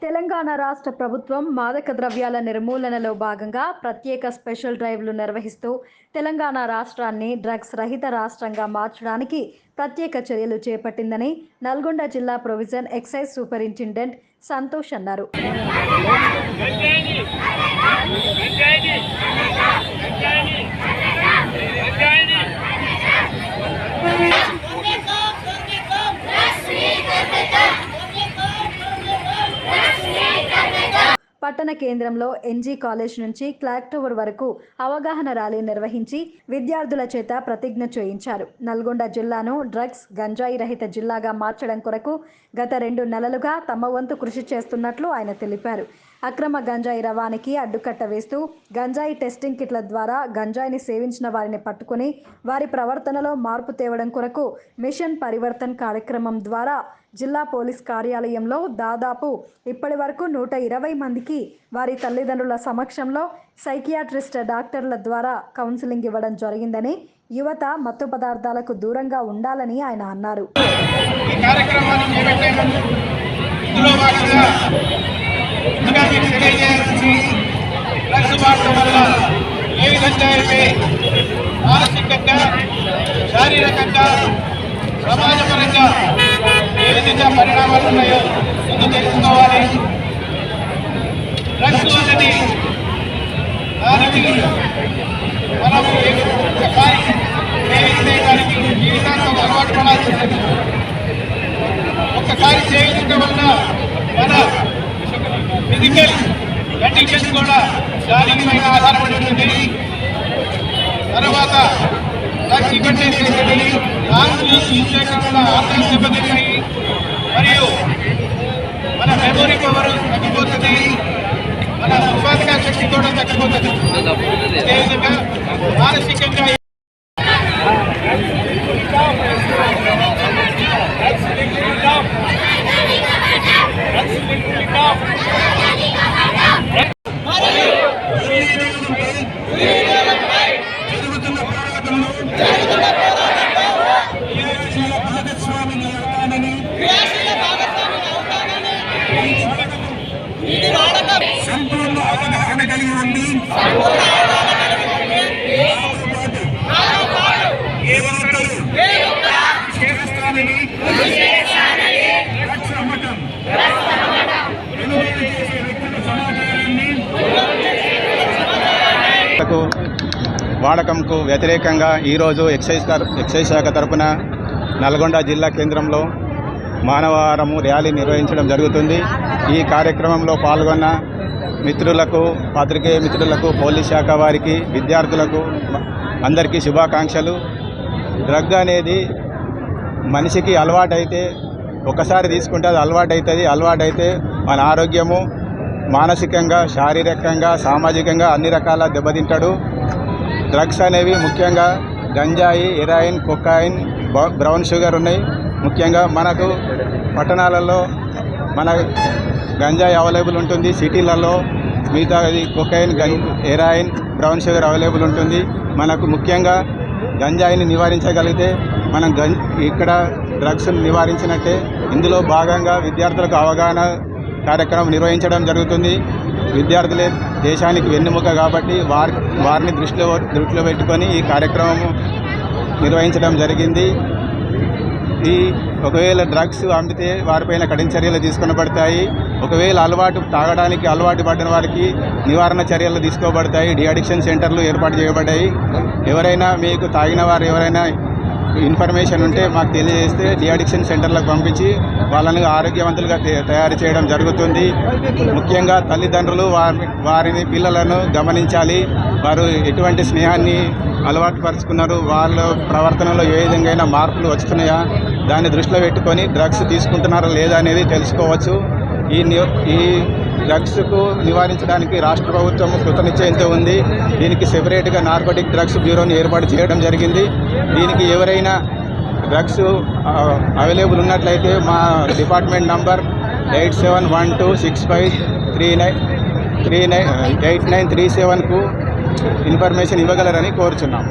తెలంగాణ రాష్ట్ర ప్రభుత్వం మాదక ద్రవ్యాల నిర్మూలనలో భాగంగా ప్రత్యేక స్పెషల్ డ్రైవ్లు నిర్వహిస్తూ తెలంగాణ రాష్ట్రాన్ని డ్రగ్స్ రహిత రాష్ట్రంగా మార్చడానికి ప్రత్యేక చర్యలు చేపట్టిందని నల్గొండ జిల్లా ప్రొవిజన్ ఎక్సైజ్ సూపరింటెండెంట్ సంతోష్ అన్నారు. పట్టణ కేంద్రంలో ఎన్జీ కాలేజ్ నుంచి క్లాక్ టవర్ వరకు అవగాహన ర్యాలీ నిర్వహించి విద్యార్థుల చేత ప్రతిజ్ఞ చేయించారు. నల్గొండ జిల్లాను డ్రగ్స్ గంజాయి రహిత జిల్లాగా మార్చడం కొరకు గత 2 నెలలుగా తమ వంతు కృషి చేస్తున్నట్లు ఆయన తెలిపారు. అక్రమ గంజాయి రవాణాకి అడ్డుకట్ట వేస్తూ గంజాయి టెస్టింగ్ కిట్ల ద్వారా గంజాయిని సేవించిన వారిని పట్టుకుని వారి ప్రవర్తనలో మార్పు తేవడం కొరకు మిషన్ పరివర్తన్ కార్యక్రమం ద్వారా జిల్లా పోలీస్ కార్యాలయంలో దాదాపు ఇప్పటి వరకు 120 మందికి వారి తల్లిదండ్రుల సమక్షంలో సైకియాట్రిస్ట్ డాక్టర్ల ద్వారా కౌన్సిలింగ్ ఇవ్వడం జరిగిందని, యువత మత్తు పదార్థాలకు దూరంగా ఉండాలని ఆయన అన్నారు. శారీరకంగా సమాజపరంగా ఏ విధంగా పరిణామాలు ఉన్నాయో ముందు తెలుసుకోవాలి. డ్రగ్స్ అనేది దానికి మనం ఒక్కసారి సేవించడానికి జీవితాంతం అలవాటు పడాల్సి ఉంటుంది. ఒక్కసారి సేవించడం వల్ల మన ఫిజికల్ కండిషన్ కూడా దాని పైన ఆధారపడి ఉంటుంది. తర్వాత డ్రగ్స్ ఇబ్బంది చేసేది లాంగ్ యూస్ చేయడం వల్ల ఆర్థిక దెబ్బతింటాయి, మరియు మన మెమొరీ పవర్ తగ్గిపోతుంది, మన ఉపాధిక శక్తి కూడా తగ్గిపోతుంది. అదేవిధంగా మానసికంగా సంపూర్ణ అవగాహన కలిగి ఉంది. ఏ ఒక్కరు చేస్తానని డ్రగ్స్ అమ్మటం కొనుగోలు చేసే వ్యక్తుల సమాచారాన్ని వాడకంకు వ్యతిరేకంగా ఈరోజు ఎక్సైజ్ శాఖ తరపున నల్గొండ జిల్లా కేంద్రంలో మానవారము ర్యాలీ నిర్వహించడం జరుగుతుంది. ఈ కార్యక్రమంలో పాల్గొన్న మిత్రులకు, పాత్రికేయ మిత్రులకు, పోలీస్ శాఖ వారికి, విద్యార్థులకు అందరికీ శుభాకాంక్షలు. డ్రగ్ అనేది మనిషికి అలవాటైతే ఒకసారి తీసుకుంటే అది అలవాటైతే మన ఆరోగ్యము మానసికంగా, శారీరకంగా, సామాజికంగా అన్ని రకాల దెబ్బతింటాడు. డ్రగ్స్ అనేవి ముఖ్యంగా గంజాయి, హెరాయిన్, కొకాయిన్, బ్రౌన్ షుగర్ ఉన్నాయి. ముఖ్యంగా మనకు పట్టణాలలో మన గంజాయి అవైలబుల్ ఉంటుంది, సిటీలలో మిగతా cocaine, heroin, brown sugar available ఉంటుంది. మనకు ముఖ్యంగా గంజాయిని నివారించగలిగితే మనం ఇక్కడ డ్రగ్స్ నివారించినట్టే. ఇందులో భాగంగా విద్యార్థులకు అవగాహన కార్యక్రమం నిర్వహించడం జరుగుతుంది. విద్యార్థులే దేశానికి వెన్నెముక కాబట్టి వారిని దృష్టిలో పెట్టుకొని ఈ కార్యక్రమం నిర్వహించడం జరిగింది. ఒకవేళ డ్రగ్స్ అమ్మితే వారిపైన కఠిన చర్యలు తీసుకొనబడతాయి. ఒకవేళ తాగడానికి అలవాటు పడిన వారికి నివారణ చర్యలు తీసుకోబడతాయి. డిఅడిక్షన్ సెంటర్లు ఏర్పాటు చేయబడ్డాయి. ఎవరైనా మీకు తాగిన వారు ఎవరైనా ఇన్ఫర్మేషన్ ఉంటే మాకు తెలియజేస్తే డిఅడిక్షన్ సెంటర్లకు పంపించి వాళ్ళని ఆరోగ్యవంతులుగా తయారు చేయడం జరుగుతుంది. ముఖ్యంగా తల్లిదండ్రులు వారిని పిల్లలను గమనించాలి. వారు ఎటువంటి స్నేహాన్ని అలవాటు పరుచుకున్నారు, వాళ్ళ ప్రవర్తనలో ఏ విధంగా మార్పులు వస్తున్నాయా దాన్ని దృష్టిలో పెట్టుకొని డ్రగ్స్ తీసుకుంటున్నారా లేదా అనేది తెలుసుకోవచ్చు. ఈ డ్రగ్స్కు నివారించడానికి రాష్ట్ర ప్రభుత్వం కృతనిశ్చయంతో ఉంది. దీనికి సెపరేట్గా నార్కోటిక్ డ్రగ్స్ బ్యూరోని ఏర్పాటు చేయడం జరిగింది. దీనికి ఎవరైనా డ్రగ్స్ అవైలబుల్ ఉన్నట్లయితే మా డిపార్ట్మెంట్ నంబర్ 871265398937కు ఇన్ఫర్మేషన్ ఇవ్వగలరని కోరుచున్నాం.